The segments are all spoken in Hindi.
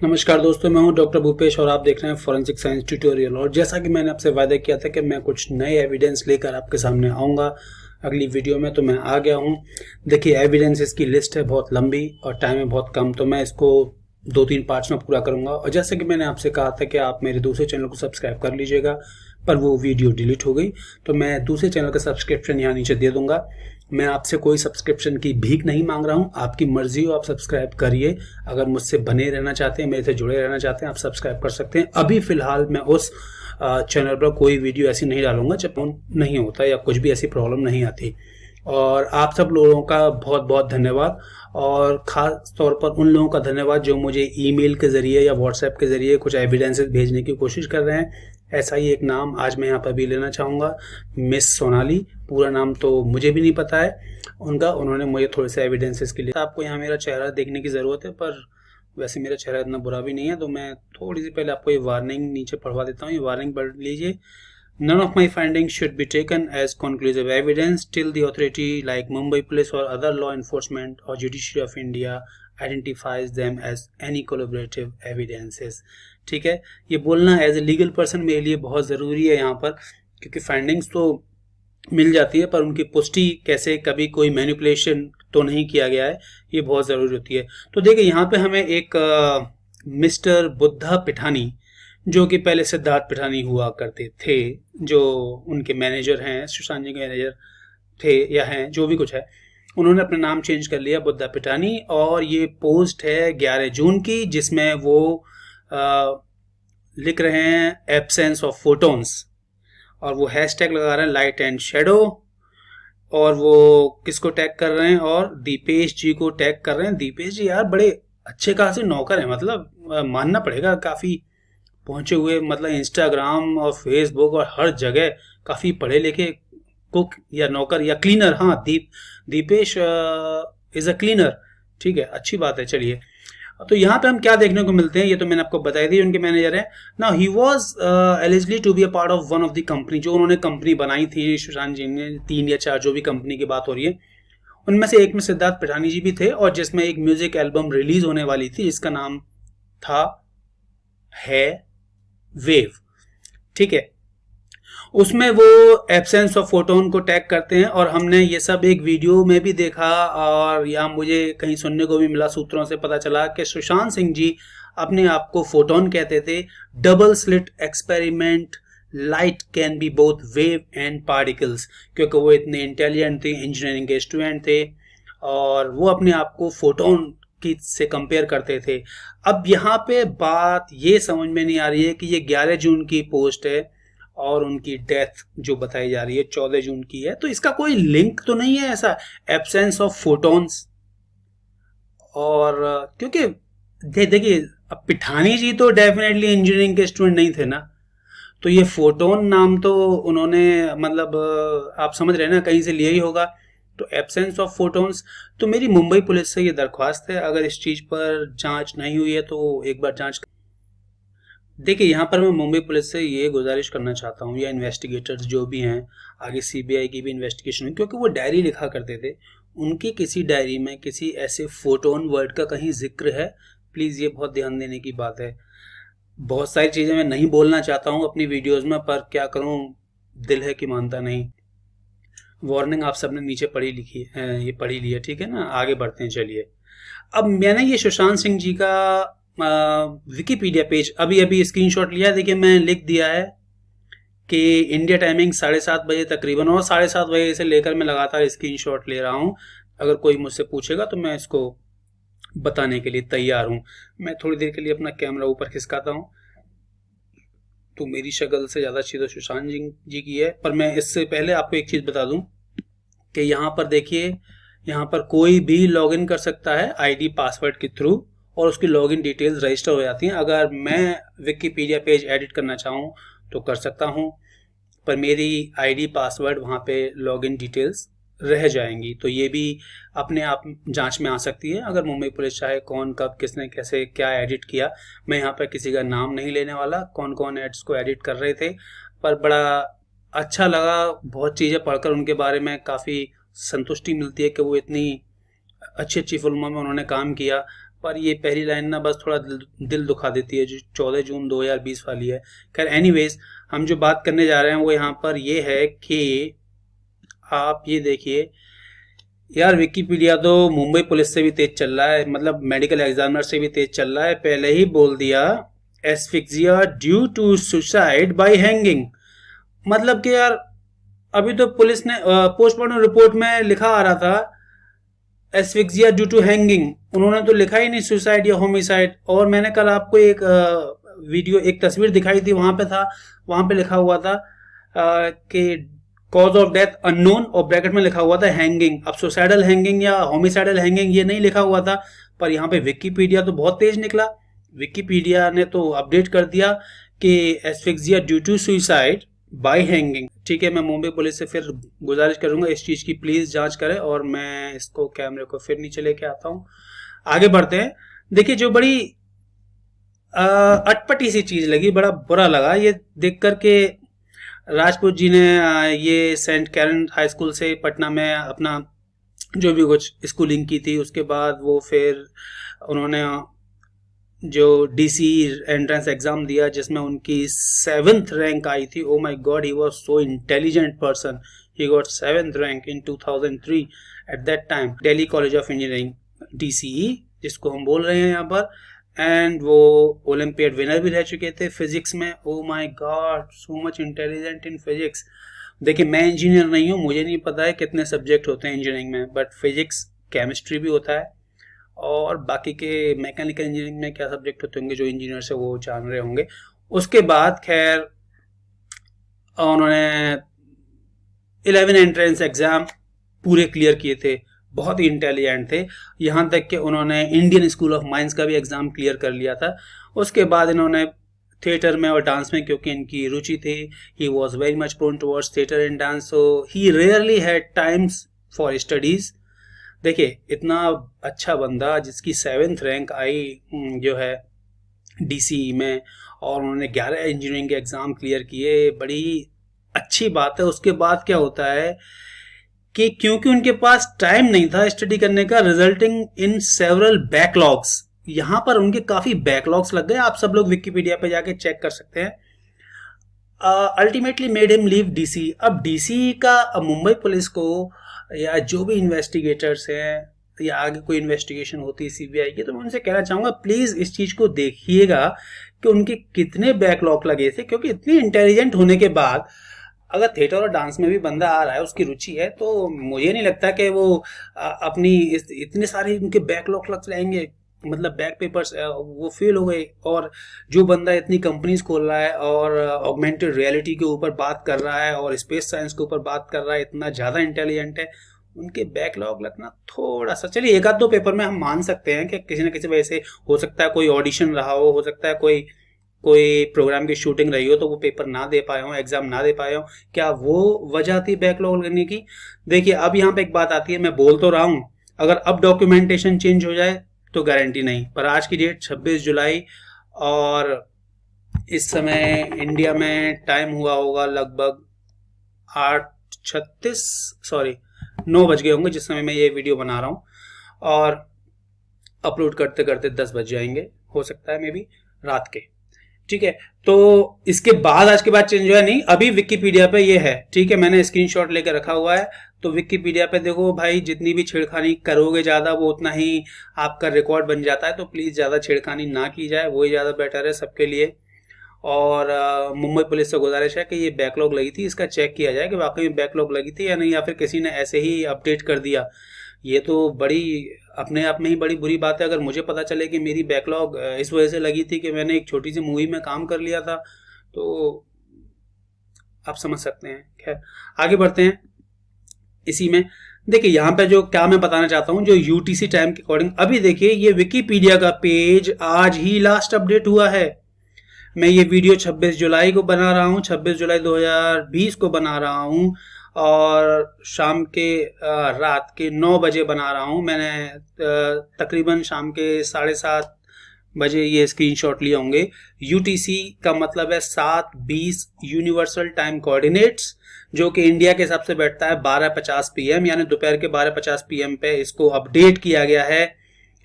नमस्कार दोस्तों, मैं हूं डॉक्टर भूपेश और आप देख रहे हैं फॉरेंसिक साइंस ट्यूटोरियल। और जैसा कि मैंने आपसे वादा किया था कि मैं कुछ नए एविडेंस लेकर आपके सामने आऊंगा अगली वीडियो में, तो मैं आ गया हूं। देखिए, एविडेंसेस की लिस्ट है बहुत लंबी और टाइम है बहुत कम, तो मैं इसको 2-3 पार्ट्स में पूरा करूंगा। और जैसे कि मैंने आपसे कहा था कि आप मेरे दूसरे चैनल को सब्सक्राइब कर लीजिएगा, पर वो वीडियो डिलीट हो गई, तो मैं दूसरे चैनल का सब्सक्रिप्शन यहाँ नीचे दे दूंगा। मैं आपसे कोई सब्सक्रिप्शन की भीख नहीं मांग रहा हूँ, आपकी मर्जी हो, आप सब्सक्राइब करिए। अगर मुझसे बने रहना चाहते हैं, मेरे से जुड़े रहना चाहते हैं, आप सब्सक्राइब कर सकते हैं। अभी फिलहाल मैं उस चैनल पर कोई वीडियो ऐसी नहीं डालूंगा जब नहीं होता या कुछ भी ऐसी प्रॉब्लम नहीं आती। और आप सब लोगों का बहुत बहुत धन्यवाद, और ख़ास तौर पर उन लोगों का धन्यवाद जो मुझे ईमेल के ज़रिए या व्हाट्सएप के ज़रिए कुछ एविडेंसेस भेजने की कोशिश कर रहे हैं। ऐसा ही एक नाम आज मैं यहाँ पर भी लेना चाहूँगा, मिस सोनाली। पूरा नाम तो मुझे भी नहीं पता है उनका, उन्होंने मुझे थोड़े से एविडेंसेस के लिए। आपको यहाँ मेरा चेहरा देखने की ज़रूरत है, पर वैसे मेरा चेहरा इतना बुरा भी नहीं है, तो मैं थोड़ी सी पहले आपको ये वार्निंग नीचे पढ़वा देता हूँ। ये वार्निंग पढ़ लीजिए। None of my findings should be taken as conclusive evidence till the authority like Mumbai Police or other law enforcement or Judiciary of India identifies them as any collaborative evidences। ठीक है, ये बोलना एज ए लीगल पर्सन मेरे लिए बहुत ज़रूरी है यहाँ पर, क्योंकि फाइंडिंग्स तो मिल जाती है पर उनकी पुष्टि कैसे, कभी कोई मैनिपुलेशन तो नहीं किया गया है, ये बहुत ज़रूरी होती है। तो देखिए, यहाँ पे हमें एक मिस्टर बुद्धा पिठानी, जो कि पहले सिद्धार्थ पिठानी हुआ करते थे, जो उनके मैनेजर हैं, सुशांत जी के मैनेजर थे या हैं, जो भी कुछ है, उन्होंने अपना नाम चेंज कर लिया बुद्धा पिठानी। और ये पोस्ट है 11 जून की, जिसमें वो लिख रहे हैं एब्सेंस ऑफ फोटोन्स, और वो हैशटैग लगा रहे हैं लाइट एंड शेडो, और वो किसको टैग कर रहे हैं, और दीपेश जी को टैग कर रहे हैं। दीपेश जी यार बड़े अच्छे खासे नौकर हैं, मतलब मानना पड़ेगा, काफ़ी पहुंचे हुए, मतलब इंस्टाग्राम और फेसबुक और हर जगह काफ़ी पढ़े लिखे कुक या नौकर या क्लीनर। हाँ, दीपेश इज़ अ क्लीनर। ठीक है, अच्छी बात है। चलिए, तो यहाँ पे हम क्या देखने को मिलते हैं, ये तो मैंने आपको बताई दी, उनके मैनेजर हैं। Now he was eligible to be a part of one of the company, जो उन्होंने कंपनी बनाई थी सुशांत जी ने, 3 या 4 जो भी कंपनी की बात हो रही है, उनमें से एक में सिद्धार्थ पिठानी जी भी थे, और जिसमें एक म्यूजिक एल्बम रिलीज होने वाली थी जिसका नाम था है वेव। ठीक है, उसमें वो एब्सेंस ऑफ फोटोन को टैग करते हैं, और हमने ये सब एक वीडियो में भी देखा, और यहाँ मुझे कहीं सुनने को भी मिला, सूत्रों से पता चला कि सुशांत सिंह जी अपने आप को फोटोन कहते थे। Double slit experiment, light can be both wave and particles, क्योंकि वो इतने इंटेलिजेंट थे, इंजीनियरिंग के स्टूडेंट थे, और वो अपने आप को फोटोन की से कंपेयर करते थे। अब यहाँ पे बात ये समझ में नहीं आ रही है कि ये 11 जून की पोस्ट है और उनकी डेथ जो बताई जा रही है 14 जून की है, तो इसका कोई लिंक तो नहीं है ऐसा, एब्सेंस ऑफ फोटोन्स। और क्योंकि देखिए, अब पिठानी जी तो डेफिनेटली इंजीनियरिंग के स्टूडेंट नहीं थे ना, तो ये फोटोन नाम तो उन्होंने, मतलब आप समझ रहे हैं ना, कहीं से लिया ही होगा। तो एब्सेंस ऑफ फोटोन्स, तो मेरी मुंबई पुलिस से ये दरख्वास्त है, अगर इस चीज़ पर जांच नहीं हुई है तो एक बार जांच। देखिए, यहाँ पर मैं मुंबई पुलिस से ये गुजारिश करना चाहता हूँ, या इन्वेस्टिगेटर्स जो भी हैं, आगे सीबीआई की भी इन्वेस्टिगेशन हुई, क्योंकि वो डायरी लिखा करते थे, उनकी किसी डायरी में किसी ऐसे फोटोन वर्ड का कहीं जिक्र है? प्लीज़ ये बहुत ध्यान देने की बात है। बहुत सारी चीज़ें मैं नहीं बोलना चाहता हूँ अपनी वीडियोज़ में, पर क्या करूँ, दिल है कि मानता नहीं। वार्निंग आप सबने नीचे पढ़ी लिखी है, ये पढ़ी ली है, ठीक है ना। आगे बढ़ते हैं, चलिए। अब मैंने ये सुशांत सिंह जी का विकिपीडिया पेज अभी अभी स्क्रीनशॉट लिया है। देखिए, मैं लिख दिया है कि इंडिया टाइमिंग 7:30 बजे तकरीबन, और 7:30 बजे से लेकर मैं लगातार स्क्रीनशॉट ले रहा हूँ। अगर कोई मुझसे पूछेगा तो मैं इसको बताने के लिए तैयार हूँ। मैं थोड़ी देर के लिए अपना कैमरा ऊपर खिसकाता हूँ, तो मेरी शक्ल से ज़्यादा अच्छी तो सुशांत जी की है। पर मैं इससे पहले आपको एक चीज़ बता दूं कि यहाँ पर देखिए, यहाँ पर कोई भी लॉगिन कर सकता है आईडी पासवर्ड के थ्रू, और उसकी लॉगिन डिटेल्स रजिस्टर हो जाती हैं। अगर मैं विकिपीडिया पेज एडिट करना चाहूँ तो कर सकता हूँ, पर मेरी आईडी पासवर्ड वहाँ पे लॉगिन डिटेल्स रह जाएंगी। तो ये भी अपने आप जांच में आ सकती है, अगर मुंबई पुलिस चाहे कौन कब किसने कैसे क्या एडिट किया। मैं यहाँ पर किसी का नाम नहीं लेने वाला, कौन कौन एड्स को एडिट कर रहे थे, पर बड़ा अच्छा लगा बहुत चीज़ें पढ़कर उनके बारे में। काफ़ी संतुष्टि मिलती है कि वो इतनी अच्छी अच्छी फिल्मों में उन्होंने काम किया, पर ये पहली लाइन ना बस थोड़ा दिल दुखा देती है, जो 14 जून 2020 वाली है। खैर एनीवेज, हम जो बात करने जा रहे हैं वो यहाँ पर ये है कि आप ये देखिए यार, विकिपीडिया तो मुंबई पुलिस से भी तेज चल रहा है, मतलब मेडिकल एग्जामिनर से भी तेज चल रहा है। पहले ही बोल दिया asphyxia due to suicide by hanging. मतलब कि यार अभी तो पुलिस ने पोस्टमार्टम रिपोर्ट में लिखा आ रहा था एस्फिक्सिया ड्यू टू हैंगिंग, उन्होंने तो लिखा ही नहीं सुसाइड या होमिसाइड। और मैंने कल आपको एक वीडियो, एक तस्वीर दिखाई थी, वहां पे था, वहां पे लिखा हुआ था कि कॉज ऑफ डेथ अननोन और ब्रैकेट में लिखा हुआ था हैंगिंग। अब सुसाइडल हैंगिंग या होमिसाइडल हैंगिंग ये नहीं लिखा हुआ था, पर यहाँ पे विकिपीडिया तो बहुत तेज निकला। विकिपीडिया ने तो अपडेट कर दिया कि asphyxia due to suicide by hanging. ठीक है, मैं मुंबई पुलिस से फिर गुजारिश करूंगा इस चीज की प्लीज जांच करें, और मैं इसको कैमरे को फिर नीचे लेके आता हूं। आगे बढ़ते हैं। देखिए, जो बड़ी अटपटी सी चीज लगी, बड़ा बुरा लगा ये देख करके, राजपूत जी ने ये सेंट कैरन हाई स्कूल से पटना में अपना जो भी कुछ स्कूलिंग की थी, उसके बाद वो फिर उन्होंने जो डीसी एंट्रेंस एग्जाम दिया जिसमें उनकी 7th रैंक आई थी। Oh my God, he was so intelligent person, he got 7th rank in 2003 at that time, Delhi college of engineering, DCE जिसको हम बोल रहे हैं यहाँ पर। एंड वो ओलंपियाड विनर भी रह चुके थे फिजिक्स में। Oh my God, so much intelligent in physics. देखिए, मैं इंजीनियर नहीं हूँ, मुझे नहीं पता है कितने सब्जेक्ट होते हैं इंजीनियरिंग में, बट फिजिक्स, केमिस्ट्री भी होता है, और बाकी के मैकेनिकल इंजीनियरिंग में क्या सब्जेक्ट होते होंगे जो इंजीनियर से वो जान रहे होंगे। उसके बाद खैर उन्होंने 11 एंट्रेंस एग्जाम पूरे क्लियर किए थे, बहुत ही इंटेलिजेंट थे, यहाँ तक कि उन्होंने इंडियन स्कूल ऑफ माइंस का भी एग्जाम क्लियर कर लिया था। उसके बाद इन्होंने थिएटर में और डांस में, क्योंकि इनकी रुचि थी, he was very much prone towards theatre and dance, so he rarely had times for studies. देखिए, इतना अच्छा बंदा जिसकी 7th रैंक आई जो है DCE में, और उन्होंने 11 इंजीनियरिंग के एग्जाम क्लियर किए, बड़ी अच्छी बात है। उसके बाद क्या होता है कि क्योंकि उनके पास टाइम नहीं था स्टडी करने का, रिजल्टिंग इन सेवरल बैकलॉग्स, यहां पर उनके काफी बैकलॉग्स लग गए। आप सब लोग विकिपीडिया पे जाके चेक कर सकते हैं। Ultimately made him leave DCE। अब DCE का मुंबई पुलिस को या जो भी इन्वेस्टिगेटर्स हैं, या आगे कोई इन्वेस्टिगेशन होती है CBI की, तो मैं उनसे कहना चाहूंगा प्लीज इस चीज को देखिएगा कि उनके कितने बैकलॉग लगे थे, क्योंकि इतनी इंटेलिजेंट होने के बाद अगर थिएटर और डांस में भी बंदा आ रहा है, उसकी रुचि है, तो मुझे नहीं लगता कि वो अपनी इतने सारे उनके बैकलॉग लग जाएंगे, मतलब बैक पेपर्स वो फेल हो गए। और जो बंदा इतनी कंपनीज खोल रहा है और ऑगमेंटेड रियलिटी के ऊपर बात कर रहा है और स्पेस साइंस के ऊपर बात कर रहा है, इतना ज़्यादा इंटेलिजेंट है, उनके बैकलॉग लगना थोड़ा सा, चलिए एक आध दो पेपर में हम मान सकते हैं कि किसी न किसी वजह से हो सकता है कोई ऑडिशन रहा हो सकता है कोई प्रोग्राम की शूटिंग रही हो तो वो पेपर ना दे पाए हो, एग्जाम ना दे पाए हो, क्या वो वजह थी बैकलॉग लगने की? देखिए, अब यहाँ पे एक बात आती है, मैं बोल तो रहा हूँ, अगर अब डॉक्यूमेंटेशन चेंज हो जाए तो गारंटी नहीं, पर आज की डेट 26 जुलाई और इस समय इंडिया में टाइम हुआ होगा लगभग 9 बज गए होंगे जिस समय मैं ये वीडियो बना रहा हूँ, और अपलोड करते करते 10 बज जाएंगे, हो सकता है मे बी रात के। ठीक है, तो इसके बाद आज के बाद चेंज हुआ नहीं, अभी विकिपीडिया पे ये है। ठीक है, मैंने स्क्रीनशॉट लेकर रखा हुआ है, तो विकिपीडिया पे देखो भाई, जितनी भी छेड़खानी करोगे ज्यादा वो उतना ही आपका रिकॉर्ड बन जाता है, तो प्लीज ज्यादा छेड़खानी ना की जाए, वही ज्यादा बेटर है सबके लिए। और मुंबई पुलिस से गुजारिश है कि ये बैकलॉग लगी थी, इसका चेक किया जाए कि वाकई में बैकलॉग लगी थी या नहीं, या फिर किसी ने ऐसे ही अपडेट कर दिया। ये तो बड़ी अपने आप में ही बड़ी बुरी बात है। अगर मुझे पता चले कि मेरी बैकलॉग इस वजह से लगी थी कि मैंने एक छोटी सी मूवी में काम कर लिया था, तो आप समझ सकते हैं। खैर आगे बढ़ते हैं। इसी में देखिए, यहाँ पे जो क्या मैं बताना चाहता हूँ, जो UTC टाइम के अकॉर्डिंग, अभी देखिए ये विकिपीडिया का पेज आज ही लास्ट अपडेट हुआ है। मैं ये वीडियो 26 जुलाई को बना रहा हूँ, 26 जुलाई 2020 को बना रहा हूँ, और शाम के रात के 9 बजे बना रहा हूँ। मैंने तकरीबन शाम के 7:30 बजे ये स्क्रीनशॉट लिए होंगे। UTC का मतलब है 7:20 यूनिवर्सल टाइम कोऑर्डिनेट्स, जो कि इंडिया के हिसाब से बैठता है 12:50 PM, यानी दोपहर के 12:50 PM पे इसको अपडेट किया गया है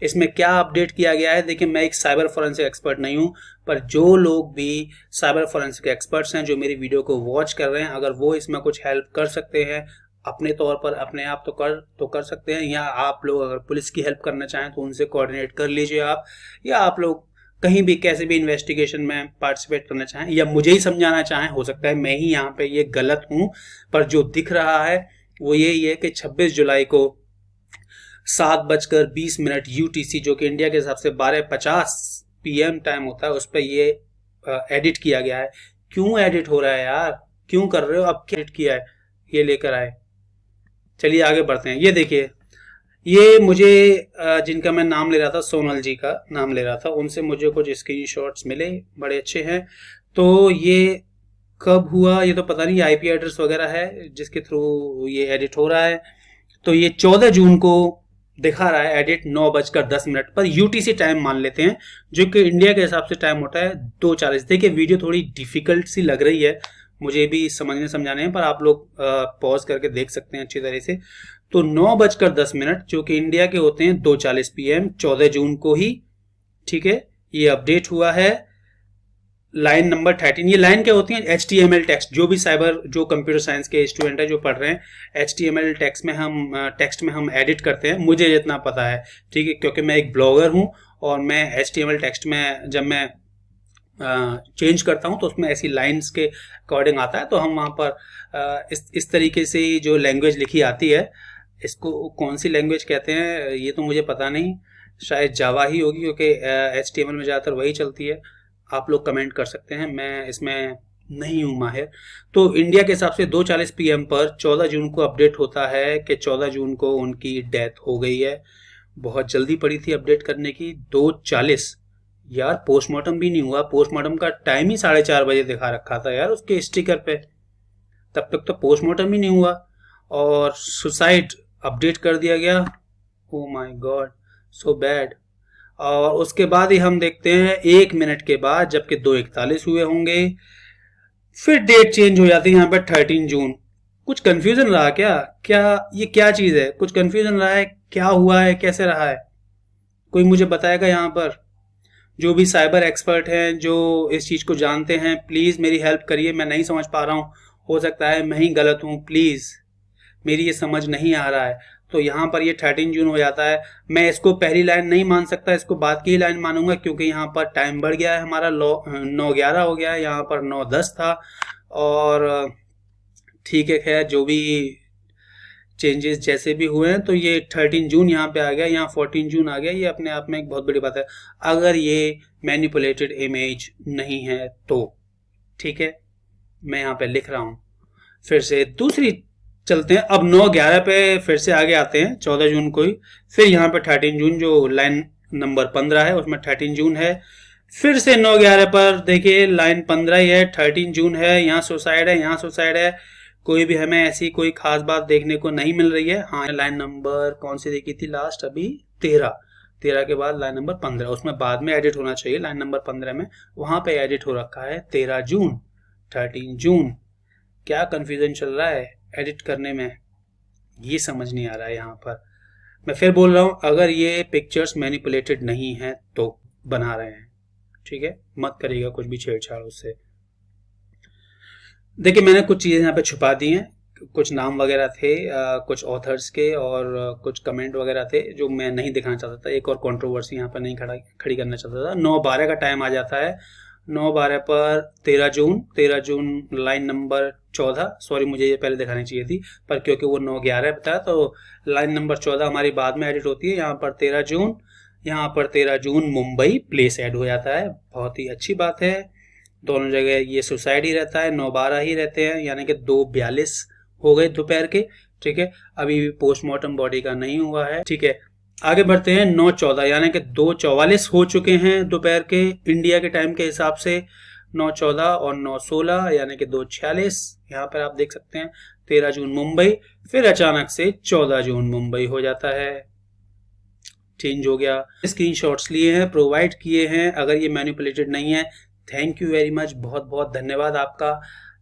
इसमें क्या अपडेट किया गया है, देखिए मैं एक साइबर फोरेंसिक एक्सपर्ट नहीं हूं, पर जो लोग भी साइबर फोरेंसिक एक्सपर्ट्स हैं जो मेरी वीडियो को वॉच कर रहे हैं, अगर वो इसमें कुछ हेल्प कर सकते हैं अपने तौर पर, अपने आप तो कर सकते हैं, या आप लोग अगर पुलिस की हेल्प करना चाहें तो उनसे कोऑर्डिनेट कर लीजिए आप, या आप लोग कहीं भी कैसे भी इन्वेस्टिगेशन में पार्टिसिपेट करना चाहें, या मुझे ही समझाना चाहें, हो सकता है मैं ही यहाँ पे ये गलत हूं, पर जो दिख रहा है वो यही है कि 26 जुलाई को 7:20 UTC, जो कि इंडिया के हिसाब से 12:50 PM टाइम होता है, उस पर ये एडिट किया गया है। क्यों एडिट हो रहा है यार, क्यों कर रहे हो, अब क्या एडिट किया है, ये लेकर आए। चलिए आगे बढ़ते हैं। ये देखिए, ये मुझे जिनका मैं नाम ले रहा था, सोनल जी का नाम ले रहा था, उनसे मुझे कुछ स्क्रीनशॉट्स मिले, बड़े अच्छे हैं। तो ये कब हुआ ये तो पता नहीं, IP एड्रेस वगैरह है जिसके थ्रू ये एडिट हो रहा है। तो ये 14 जून को दिखा रहा है एडिट 9:10 पर, UTC टाइम मान लेते हैं, जो कि इंडिया के हिसाब से टाइम होता है 2:40। देखिए वीडियो थोड़ी डिफिकल्ट सी लग रही है मुझे भी समझने समझाने में, पर आप लोग पॉज करके देख सकते हैं अच्छी तरह से। तो 9:10 जो कि इंडिया के होते हैं 2:40 PM 14 जून को ही, ठीक है, ये अपडेट हुआ है। लाइन नंबर 13, ये लाइन क्या होती है, HTML टेक्स्ट, जो भी साइबर, जो कंप्यूटर साइंस के स्टूडेंट है जो पढ़ रहे हैं, HTML टेक्स्ट में हम एडिट करते हैं, मुझे जितना पता है, ठीक है, क्योंकि मैं एक ब्लॉगर हूं और मैं HTML टेक्स्ट में जब मैं चेंज करता हूं तो उसमें ऐसी लाइंस के अकॉर्डिंग आता है। तो हम वहां पर इस तरीके से जो लैंग्वेज लिखी आती है, इसको कौन सी लैंग्वेज कहते हैं ये तो मुझे पता नहीं, शायद जावा ही होगी, क्योंकि HTML में ज़्यादातर वही चलती है। आप लोग कमेंट कर सकते हैं, मैं इसमें नहीं हूँ माहिर। तो इंडिया के हिसाब से 2:40 PM पर 14 जून को अपडेट होता है कि 14 जून को उनकी डेथ हो गई है। बहुत जल्दी पड़ी थी अपडेट करने की, 2:40 यार, पोस्टमार्टम भी नहीं हुआ, पोस्टमार्टम का टाइम ही 4:30 बजे दिखा रखा था यार उसके स्टिकर पे, तब तक तो पोस्टमार्टम ही नहीं हुआ, और सुसाइड अपडेट कर दिया गया। Oh my God, so bad. और उसके बाद ही हम देखते हैं 1 मिनट के बाद, जबकि 2:41 हुए होंगे, फिर डेट चेंज हो जाती है यहाँ पे 13 जून। कुछ कंफ्यूजन रहा क्या ये क्या चीज है, कुछ कंफ्यूजन रहा है, क्या हुआ है, कैसे रहा है, कोई मुझे बताएगा यहाँ पर? जो भी साइबर एक्सपर्ट हैं, जो इस चीज को जानते हैं, प्लीज मेरी हेल्प करिए, मैं नहीं समझ पा रहा हूँ, हो सकता है मैं ही गलत हूँ, प्लीज मेरी ये समझ नहीं आ रहा है। तो यहाँ पर ये 13 जून हो जाता है। मैं इसको पहली लाइन नहीं मान सकता, इसको बाद की ही लाइन मानूंगा, क्योंकि यहाँ पर टाइम बढ़ गया है हमारा, 9:11 हो गया है, यहाँ पर 9:10 था। और ठीक है, खैर जो भी चेंजेस जैसे भी हुए हैं, तो ये 13 जून यहाँ पे आ गया, यहाँ 14 जून आ गया, ये अपने आप में एक बहुत बड़ी बात है, अगर ये मैनिपुलेटेड इमेज नहीं है तो। ठीक है, मैं यहाँ पे लिख रहा हूँ, फिर से दूसरी चलते हैं। अब 9:11 पे फिर से आगे आते हैं, 14 जून को ही, फिर यहाँ पे 13 जून, जो लाइन नंबर 15 है उसमें 13 जून है। फिर से 9:11 पर देखिए लाइन 15 ही है, 13 जून है, यहाँ सुसाइड है, यहाँ सुसाइड है, कोई भी हमें ऐसी कोई खास बात देखने को नहीं मिल रही है। हाँ, लाइन नंबर कौन सी देखी थी लास्ट, अभी 13 के बाद लाइन नंबर 15, उसमें बाद में एडिट होना चाहिए, लाइन नंबर 15 में, वहां पे एडिट हो रखा है 13 जून, 13 जून। क्या कंफ्यूजन चल रहा है एडिट करने में, ये समझ नहीं आ रहा है यहाँ पर। मैं फिर बोल रहा हूँ, अगर ये पिक्चर्स मैनिपुलेटेड नहीं है तो बना रहे हैं, ठीक है, मत करिएगा कुछ भी छेड़छाड़ उससे। देखिए मैंने कुछ चीज़ें यहाँ पे छुपा दी हैं, कुछ नाम वगैरह थे, कुछ ऑथर्स के, और कुछ कमेंट वगैरह थे जो मैं नहीं दिखाना चाहता था, एक और कंट्रोवर्सी यहाँ पर नहीं खड़ी करना चाहता था। 9:12 का टाइम आ जाता है, 9:12 पर 13 जून लाइन नंबर 14, सॉरी मुझे ये पहले दिखानी चाहिए थी, पर क्योंकि वो 9:11 बताया तो लाइन नंबर 14 हमारी बाद में एडिट होती है। यहाँ पर 13 जून, यहाँ पर 13 जून मुंबई प्लेस ऐड हो जाता है, बहुत ही अच्छी बात है। दोनों जगह ये सुसाइड ही रहता है, 9:12 ही रहते हैं, यानी कि 2:42 हो गए दोपहर के, ठीक है, अभी भी पोस्टमार्टम बॉडी का नहीं हुआ है, ठीक है। आगे बढ़ते हैं, 9:14 यानी कि 2:44 हो चुके हैं दोपहर के इंडिया के टाइम के हिसाब से, 9:14 और 9:16 यानी कि 2:46, यहाँ पर आप देख सकते हैं 13 जून मुंबई, फिर अचानक से 14 जून मुंबई हो जाता है, चेंज हो गया। स्क्रीनशॉट्स लिए हैं, प्रोवाइड किए हैं, अगर ये मैनिपुलेटेड नहीं है, थैंक यू वेरी मच, बहुत बहुत धन्यवाद आपका।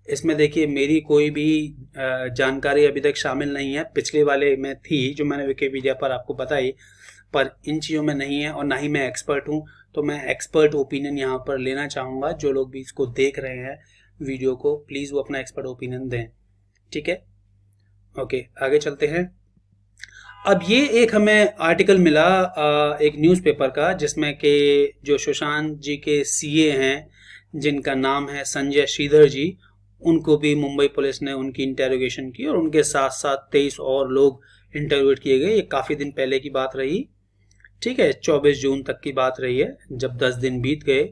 इसमें देखिए मेरी कोई भी जानकारी अभी तक शामिल नहीं है, पिछले वाले में थी जो मैंने विकिपीडिया पर आपको बताई, पर इन चीज़ों में नहीं है और ना ही मैं एक्सपर्ट हूँ। तो मैं एक्सपर्ट ओपिनियन यहाँ पर लेना चाहूँगा। जो लोग भी इसको देख रहे हैं वीडियो को, प्लीज़ वो अपना एक्सपर्ट ओपिनियन दें, ठीक है। ओके, आगे चलते हैं। अब ये एक हमें आर्टिकल मिला एक न्यूज़पेपर का, जिसमें कि जो सुशांत जी के सीए हैं, जिनका नाम है संजय श्रीधर जी, उनको भी मुंबई पुलिस ने उनकी इंटेरोगेशन की और उनके साथ साथ 23 और लोग इंटरव्यूट किए गए। ये काफ़ी दिन पहले की बात रही, ठीक है, 24 जून तक की बात रही है, जब 10 दिन बीत गए।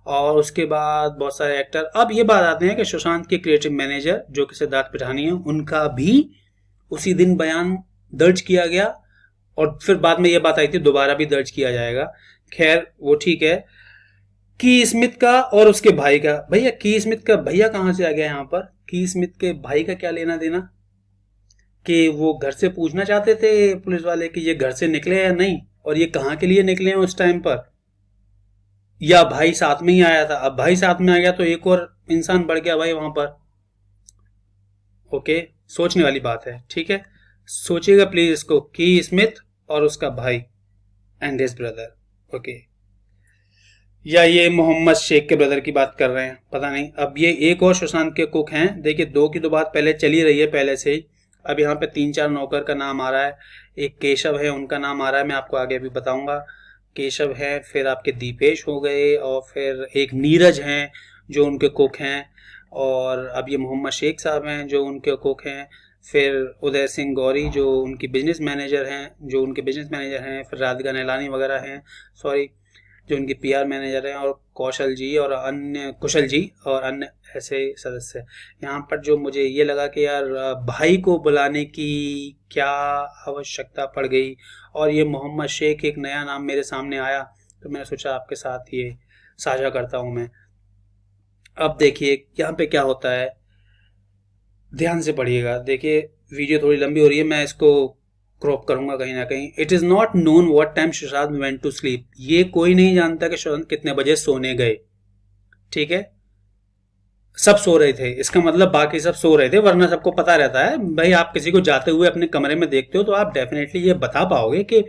और उसके बाद बहुत सारे एक्टर। अब ये बात आते हैं कि सुशांत के क्रिएटिव मैनेजर जो कि सिद्धार्थ पिठानी है, उनका भी उसी दिन बयान दर्ज किया गया और फिर बाद में ये बात आई थी दोबारा भी दर्ज किया जाएगा। खैर वो ठीक है। की स्मिथ का और उसके भाई का, भैया की स्मिथ का भैया कहाँ से आ गया यहाँ पर? की स्मिथ के भाई का क्या लेना देना? कि वो घर से पूछना चाहते थे पुलिस वाले कि ये घर से निकले या नहीं, और ये कहाँ के लिए निकले हैं उस टाइम पर, या भाई साथ में ही आया था? अब भाई साथ में आ गया तो एक और इंसान बढ़ गया भाई वहां पर। ओके, सोचने वाली बात है, ठीक है, सोचिएगा प्लीज इसको। की स्मिथ और उसका भाई एंड हिज ब्रदर, ओके, या ये मोहम्मद शेख के ब्रदर की बात कर रहे हैं, पता नहीं। अब ये एक और सुशांत के कुक हैं। देखिए, दो की तो बात पहले चली रही है पहले से ही। अब यहाँ पे 3-4 नौकर का नाम आ रहा है। एक केशव है, उनका नाम आ रहा है, मैं आपको आगे भी बताऊंगा। केशव है, फिर आपके दीपेश हो गए, और फिर एक नीरज हैं जो उनके कुक हैं, और अब ये मोहम्मद शेख साहब हैं जो उनके कुक हैं। फिर उदय सिंह गौरी जो उनकी बिजनेस मैनेजर हैं, फिर राधिका नैलानी वगैरह हैं, सॉरी, जो उनके पीआर मैनेजर हैं, और कुशल जी और अन्य ऐसे सदस्य। यहाँ पर जो मुझे ये लगा कि यार भाई को बुलाने की क्या आवश्यकता पड़ गई, और ये मोहम्मद शेख एक नया नाम मेरे सामने आया, तो मैंने सोचा आपके साथ ये साझा करता हूँ मैं। अब देखिए यहाँ पे क्या होता है, ध्यान से पढ़िएगा। देखिए वीडियो थोड़ी लंबी हो रही है, मैं इसको क्रॉप करूंगा कहीं ना कहीं। It is not known what time Sushant went to sleep. ये कोई नहीं जानता कि सुशांत कितने बजे सोने गए, ठीक है। सब सो रहे थे, इसका मतलब बाकी सब सो रहे थे, वरना सबको पता रहता है भाई, आप किसी को जाते हुए अपने कमरे में देखते हो तो आप डेफिनेटली ये बता पाओगे कि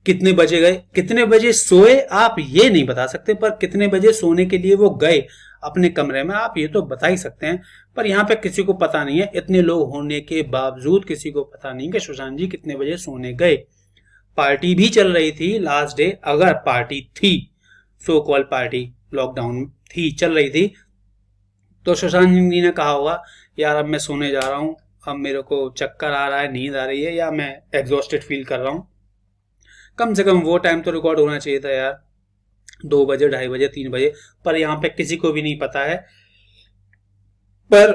कितने बजे गए, कितने बजे सोए आप ये नहीं बता सकते, पर कितने बजे सोने के लिए वो गए अपने कमरे में आप ये तो बता ही सकते हैं। पर यहाँ पे किसी को पता नहीं है, इतने लोग होने के बावजूद किसी को पता नहीं कि सुशांत जी कितने बजे सोने गए। पार्टी भी चल रही थी लास्ट डे, अगर पार्टी थी, सो कॉल पार्टी लॉकडाउन थी, चल रही थी, तो सुशांत जी ने कहा होगा यार अब मैं सोने जा रहा हूँ, अब मेरे को चक्कर आ रहा है, नींद आ रही है, या मैं एग्जॉस्टेड फील कर रहा हूँ। कम से कम वो टाइम तो रिकॉर्ड होना चाहिए था यार, 2 बजे, 2:30 बजे, 3 बजे, पर यहाँ पे किसी को भी नहीं पता है। पर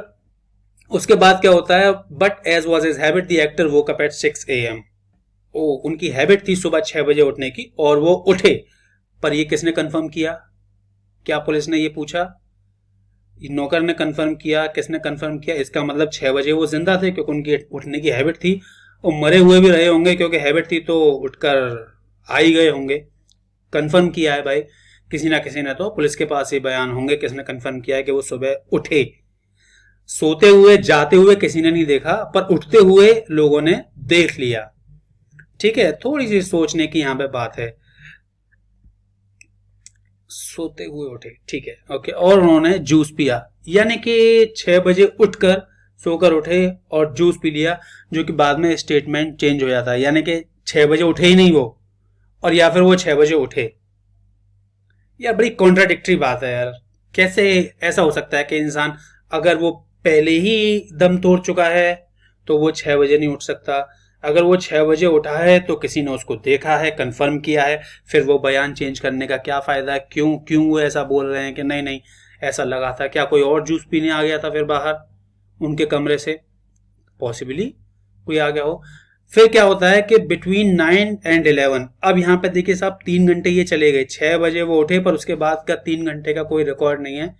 उसके बाद क्या होता है, but as was his habit the actor woke up at 6 AM। उनकी हैबिट थी सुबह 6 बजे उठने की, और वो उठे। पर ये किसने कंफर्म किया? क्या पुलिस ने ये पूछा? नौकर ने कंफर्म किया? किसने कंफर्म किया? इसका मतलब 6 बजे वो जिंदा थे क्योंकि उनकी उठने की हैबिट थी, और मरे हुए भी रहे होंगे क्योंकि हैबिट थी, तो उठकर आ ही गए होंगे। कंफर्म किया है भाई किसी ना किसी ने, तो पुलिस के पास ये बयान होंगे किसने कंफर्म किया है कि वो सुबह उठे। सोते हुए जाते हुए किसी ने नहीं देखा, पर उठते हुए लोगों ने देख लिया, ठीक है। थोड़ी सी सोचने की यहाँ पे बात है, सोते हुए उठे, ठीक है, ओके। और उन्होंने जूस पिया, यानी कि 6 बजे उठकर सोकर उठे और जूस पी लिया, जो कि बाद में स्टेटमेंट चेंज हो जाता है, यानी कि 6 बजे उठे ही नहीं वो, और या फिर वो 6 बजे उठे। यार बड़ी कॉन्ट्राडिक्टरी बात है यार, कैसे ऐसा हो सकता है कि इंसान अगर वो पहले ही दम तोड़ चुका है तो वो 6 बजे नहीं उठ सकता, अगर वो 6 बजे उठा है तो किसी ने उसको देखा है, कंफर्म किया है, फिर वो बयान चेंज करने का क्या फायदा है? क्यों वो ऐसा बोल रहे हैं कि नहीं नहीं ऐसा लगा था? क्या कोई और जूस पीने आ गया था फिर बाहर उनके कमरे से? पॉसिबली कोई आ गया हो। फिर क्या होता है कि बिटवीन 9 and 11, अब यहाँ पे देखिए साहब 3 घंटे ये चले गए। 6 बजे वो उठे, पर उसके बाद का 3 घंटे का कोई रिकॉर्ड नहीं है,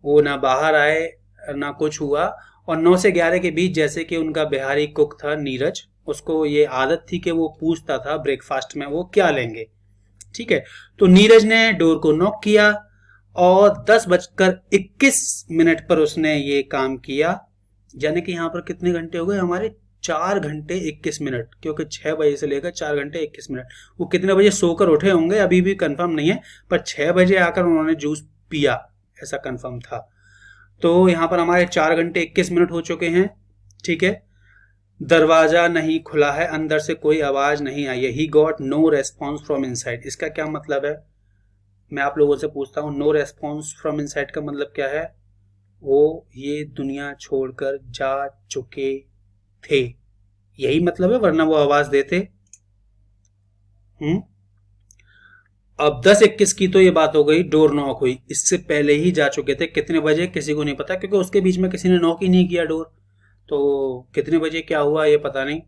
वो ना बाहर आए ना कुछ हुआ। और 9 से 11 के बीच, जैसे कि उनका बिहारी कुक था नीरज, उसको ये आदत थी कि वो पूछता था ब्रेकफास्ट में वो क्या लेंगे, ठीक है। तो नीरज ने डोर को नॉक किया और 10:21 पर उसने ये काम किया, यानी कि यहाँ पर कितने घंटे हो गए हमारे? 4 घंटे 21 मिनट, क्योंकि 6 बजे से लेकर 4 घंटे 21 मिनट। वो कितने बजे सोकर उठे होंगे अभी भी कंफर्म नहीं है, पर 6 बजे आकर उन्होंने जूस पिया ऐसा कंफर्म था। तो यहाँ पर हमारे 4 घंटे 21 मिनट हो चुके हैं, ठीक है। दरवाजा नहीं खुला है, अंदर से कोई आवाज नहीं आई है। He got no response from inside. इसका क्या मतलब है, मैं आप लोगों से पूछता हूँ, नो रेस्पॉन्स फ्रॉम इनसाइड का मतलब क्या है? वो ये दुनिया छोड़कर जा चुके थे, यही मतलब है, वरना वो आवाज देते। अब 10:21 की तो ये बात हो गई, डोर नॉक हुई। इससे पहले ही जा चुके थे, कितने बजे किसी को नहीं पता, क्योंकि उसके बीच में किसी ने नॉक ही नहीं किया डोर। तो कितने बजे क्या हुआ ये पता नहीं।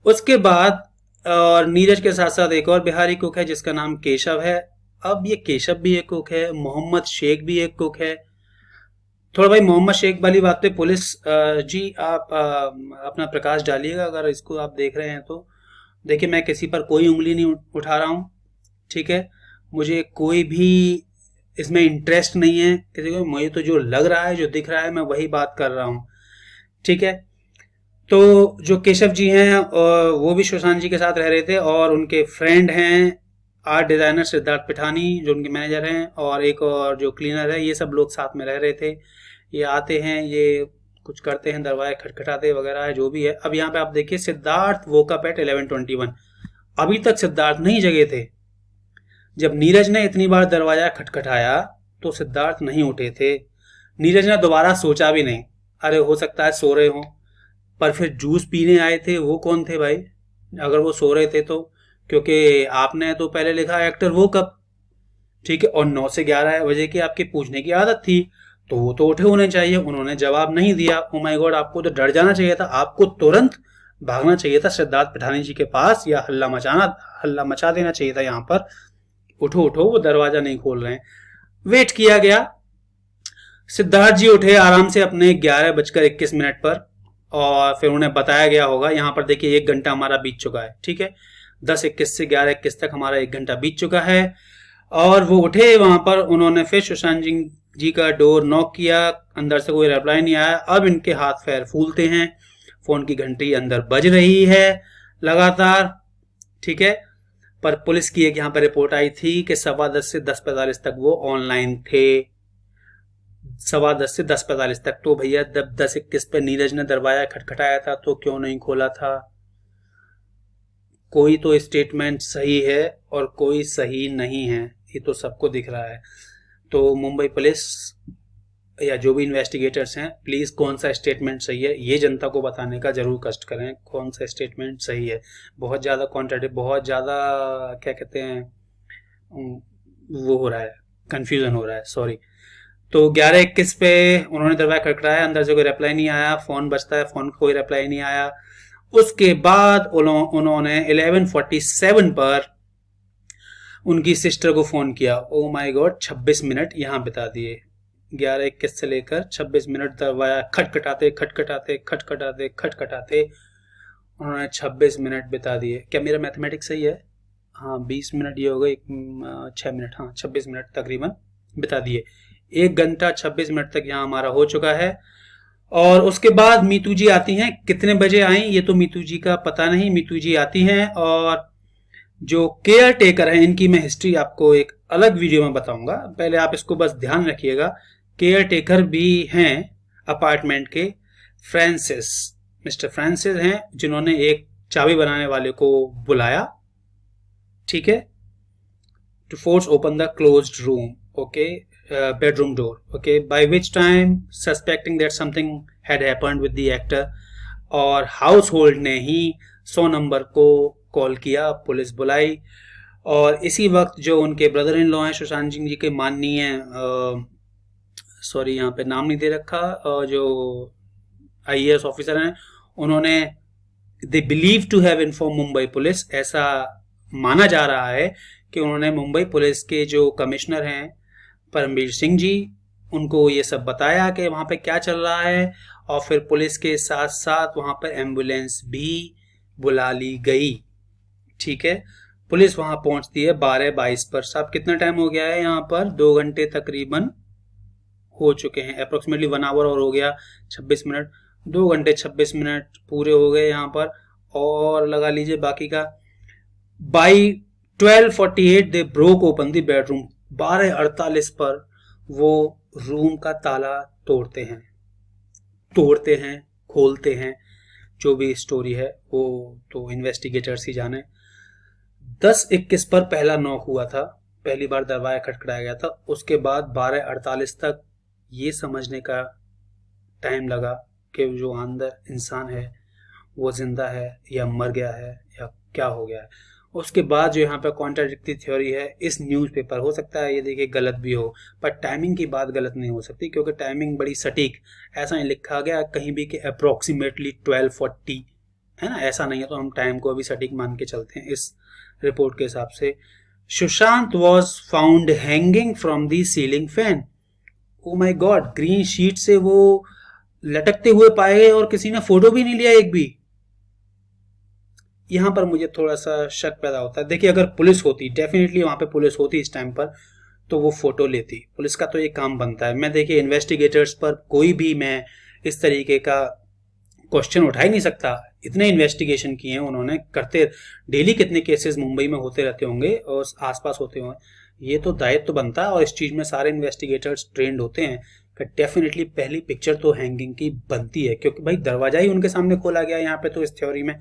उसके बाद और नीरज के साथ साथ एक और बिहारी कुक है जिसका नाम केशव है। अब ये केशव भी एक कुक है, मोहम्मद शेख भी एक कुक है। थोड़ा भाई मोहम्मद शेख वाली बात पे पुलिस जी आप अपना प्रकाश डालिएगा अगर इसको आप देख रहे हैं तो। देखिए मैं किसी पर कोई उंगली नहीं उठा रहा हूँ, ठीक है। मुझे कोई भी इसमें इंटरेस्ट नहीं है किसी को, मुझे तो जो लग रहा है जो दिख रहा है मैं वही बात कर रहा हूँ, ठीक है। तो जो केशव जी हैं वो भी सुशांत जी के साथ रह रहे थे, और उनके फ्रेंड हैं आर्ट डिजाइनर सिद्धार्थ पिठानी जो उनके मैनेजर हैं, और एक और जो क्लीनर है, ये सब लोग साथ में रह रहे थे। ये आते हैं, ये कुछ करते हैं, दरवाजे खटखटाते वगैरह है जो भी है। अब यहाँ पे आप देखिए सिद्धार्थ वोक अप एट 11:21, अभी तक सिद्धार्थ नहीं जगे थे। जब नीरज ने इतनी बार दरवाजा खटखटाया तो सिद्धार्थ नहीं उठे थे। नीरज ने दोबारा सोचा भी नहीं, अरे हो सकता है सो रहे हो। पर फिर जूस पीने आए थे वो कौन थे भाई, अगर वो सो रहे थे तो? क्योंकि आपने तो पहले लिखा एक्टर वो कब, ठीक है, और 9 से 11 बजे की आपके पूछने की आदत थी, तो वो तो उठे होने चाहिए। उन्होंने जवाब नहीं दिया। ओ माय गॉड, आपको तो डर जाना चाहिए था, आपको तुरंत भागना चाहिए था सिद्धार्थ पिठानी जी के पास, या हल्ला मचा देना चाहिए था यहाँ पर, उठो उठो, वो दरवाजा नहीं खोल रहे हैं। वेट किया गया, सिद्धार्थ जी उठे आराम से अपने 11:21 पर, और फिर उन्हें बताया गया होगा, यहाँ पर देखिए 1 घंटा हमारा बीत चुका है, ठीक है। 10:21 से 11:21 तक हमारा 1 घंटा बीत चुका है। और वो उठे, वहां पर उन्होंने फिर सुशांत जी का डोर नॉक किया, अंदर से कोई रिप्लाई नहीं आया। अब इनके हाथ पैर फूलते हैं, फोन की घंटी अंदर बज रही है लगातार, ठीक है। पर पुलिस की एक यहाँ पर रिपोर्ट आई थी कि 10:15 से 10:45 तक वो ऑनलाइन थे, 10:15 से 10:45 तक। तो भैया जब 10:21 पे नीरज ने दरवाजा खटखटाया था तो क्यों नहीं खोला था? कोई तो स्टेटमेंट सही है और कोई सही नहीं है, ये तो सबको दिख रहा है। तो मुंबई पुलिस या जो भी इन्वेस्टिगेटर्स हैं, प्लीज कौन सा स्टेटमेंट सही है ये जनता को बताने का जरूर कष्ट करें, कौन सा स्टेटमेंट सही है। बहुत ज्यादा कॉन्ट्राडिक्ट, बहुत ज्यादा क्या कहते हैं, वो हो रहा है, कंफ्यूजन हो रहा है, सॉरी। तो 11:21 पे उन्होंने दरवाजा खटखटाया, अंदर से कोई रिप्लाई नहीं आया, फोन बजता है, फोन कोई रिप्लाई नहीं आया। उसके बाद उन्होंने 11:47 पर उनकी सिस्टर को फोन किया। ओ माय गॉड, 26 मिनट यहाँ बिता दिए, 11:21 से लेकर 26 मिनट दरवाजा खटखटाते खटखटाते खटखटाते खटखटाते उन्होंने 26 मिनट बिता दिए। क्या मेरा मैथमेटिक्स सही है? हाँ, 20 मिनट ये हो गए, 6 मिनट, हाँ 26 मिनट तकरीबन बिता दिए। 1 घंटा 26 मिनट तक यहाँ हमारा हो चुका है। और उसके बाद मीतू जी आती हैं। कितने बजे आई ये तो मीतू जी का पता नहीं। मीतू जी आती हैं, और जो केयर टेकर है, इनकी मैं हिस्ट्री आपको एक अलग वीडियो में बताऊंगा, पहले आप इसको बस ध्यान रखिएगा। केयर टेकर भी हैं अपार्टमेंट के, फ्रांसिस, मिस्टर फ्रांसिस हैं, जिन्होंने एक चाबी बनाने वाले को बुलाया, ठीक है, to force open the closed room, okay, bedroom door, okay, by which time suspecting that something had happened with the actor, और हाउसहोल्ड ने ही 100 नंबर को कॉल किया, पुलिस बुलाई। और इसी वक्त जो उनके ब्रदर इन लॉ हैं सुशांत सिंह जी के माननीय, सॉरी यहाँ पे नाम नहीं दे रखा, जो IAS ऑफिसर हैं, उन्होंने they believe to have inform Mumbai police, ऐसा माना जा रहा है कि उन्होंने मुंबई पुलिस के जो कमिश्नर हैं परमवीर सिंह जी, उनको ये सब बताया कि वहां पे क्या चल रहा है। और फिर पुलिस के साथ साथ वहां पर एम्बुलेंस भी बुला ली गई, ठीक है। पुलिस वहां पहुंचती है 12:22 पर। साहब कितना टाइम हो गया है यहाँ पर? 2 घंटे तकरीबन हो चुके हैं, अप्रोक्सीमेटली 1 आवर और हो गया 26 मिनट। 2 घंटे 26 मिनट पूरे हो गए यहाँ पर, और लगा लीजिए बाकी का। By 12:48 they broke open the bedroom. 12:48 पर वो रूम का ताला तोड़ते हैं, खोलते हैं। जो भी स्टोरी है वो तो इन्वेस्टिगेटर्स ही जाने। 10:21 पर पहला नॉक हुआ था, पहली बार दरवाजा खटखटाया गया था। उसके बाद 12:48 तक ये समझने का टाइम लगा कि जो अंदर इंसान है वो जिंदा है या मर गया है या क्या हो गया है। उसके बाद जो यहाँ पे कॉन्ट्राडिक्टरी थ्योरी है, इस न्यूज़पेपर हो सकता है ये देखिए गलत भी हो, पर टाइमिंग की बात गलत नहीं हो सकती, क्योंकि टाइमिंग बड़ी सटीक, ऐसा नहीं लिखा गया कहीं भी कि अप्रोक्सीमेटली 12:40 है ना, ऐसा नहीं है। तो हम टाइम को अभी सटीक मान के चलते हैं इस रिपोर्ट के हिसाब से। Sushant was found hanging from the ceiling fan. Oh my god, green sheet से वो लटकते हुए पाए गए और किसी ने फोटो भी नहीं लिया एक भी। यहां पर मुझे थोड़ा सा शक पैदा होता है। देखिए अगर पुलिस होती, डेफिनेटली वहां पे पुलिस होती इस टाइम पर, तो वो फोटो लेती। पुलिस का तो ये काम बनता है। मैं देखिए इन्वेस्टिगेटर्स पर कोई भी मैं इस तरीके का क्वेश्चन उठा ही नहीं सकता। इतने इन्वेस्टिगेशन किए हैं उन्होंने, करते डेली कितने केसेस मुंबई में होते रहते होंगे और आसपास होते होंगे। ये तो दायित्व तो बनता है और इस चीज में सारे इन्वेस्टिगेटर्स ट्रेंड होते हैं कि डेफिनेटली पहली पिक्चर तो हैंगिंग की बनती है, क्योंकि भाई दरवाजा ही उनके सामने खोला गया यहाँ पे। तो इस थ्योरी में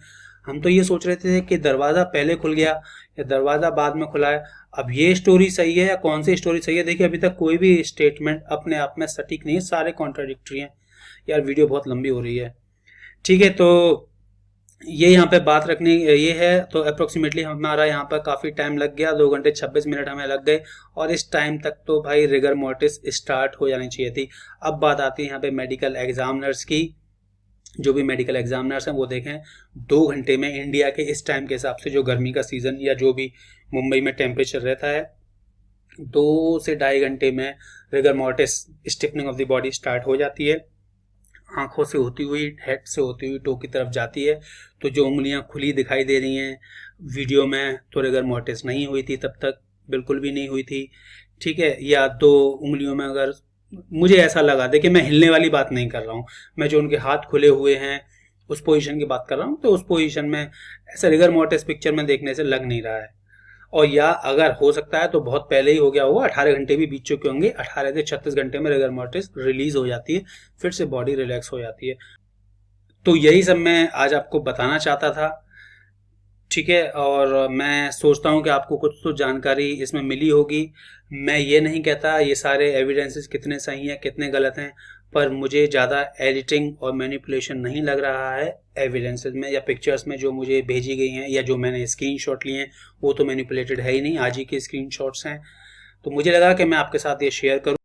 हम तो ये सोच रहे थे कि दरवाजा पहले खुल गया या दरवाजा बाद में खुला है। अब ये स्टोरी सही है या कौन सी स्टोरी सही है, देखिए अभी तक कोई भी स्टेटमेंट अपने आप में सटीक नहीं है, सारे कॉन्ट्राडिक्टरी हैं। यार वीडियो बहुत लंबी हो रही है, ठीक है। तो ये यहाँ पे बात रखनी ये है। तो अप्रोक्सीमेटली हमारा यहाँ पर काफ़ी टाइम लग गया, 2 घंटे 26 मिनट हमें लग गए, और इस टाइम तक तो भाई रिगर मोर्टिस स्टार्ट हो जानी चाहिए थी। अब बात आती है यहाँ पे मेडिकल एग्जामिनर्स की। जो भी मेडिकल एग्जामिनर्स हैं वो देखें 2 घंटे में इंडिया के इस टाइम के हिसाब से, जो गर्मी का सीज़न या जो भी मुंबई में टेम्परेचर रहता है, 2 से 2.5 घंटे में rigor mortis stiffening of the body start हो जाती है। आंखों से होती हुई, हेड से होती हुई टो की तरफ जाती है। तो जो उंगलियां खुली दिखाई दे रही हैं वीडियो में, तो रिगर मोर्टिस नहीं हुई थी तब तक, बिल्कुल भी नहीं हुई थी, ठीक है। या 2 उंगलियों में अगर मुझे ऐसा लगा, देखिए मैं हिलने वाली बात नहीं कर रहा हूँ, मैं जो उनके हाथ खुले हुए हैं उस पोजीशन की बात कर रहा हूँ, तो उस पोजीशन में ऐसा रिगर मोर्टिस पिक्चर में देखने से लग नहीं रहा है। और या अगर हो सकता है तो बहुत पहले ही हो गया होगा, 18 घंटे भी बीत चुके होंगे। 18 से 36 घंटे में रिगर मोर्टिस रिलीज हो जाती है, फिर से बॉडी रिलैक्स हो जाती है। तो यही सब मैं आज आपको बताना चाहता था, ठीक है। और मैं सोचता हूँ कि आपको कुछ तो जानकारी इसमें मिली होगी। मैं ये नहीं कहता ये सारे एविडेंसेस कितने सही हैं कितने गलत हैं, पर मुझे ज़्यादा एडिटिंग और मैनिपुलेशन नहीं लग रहा है एविडेंसेस में या पिक्चर्स में जो मुझे भेजी गई हैं या जो मैंने स्क्रीनशॉट लिए हैं। वो तो मैनिपुलेटेड है ही नहीं, आज ही के स्क्रीनशॉट्स हैं। तो मुझे लगा कि मैं आपके साथ ये शेयर करूँ।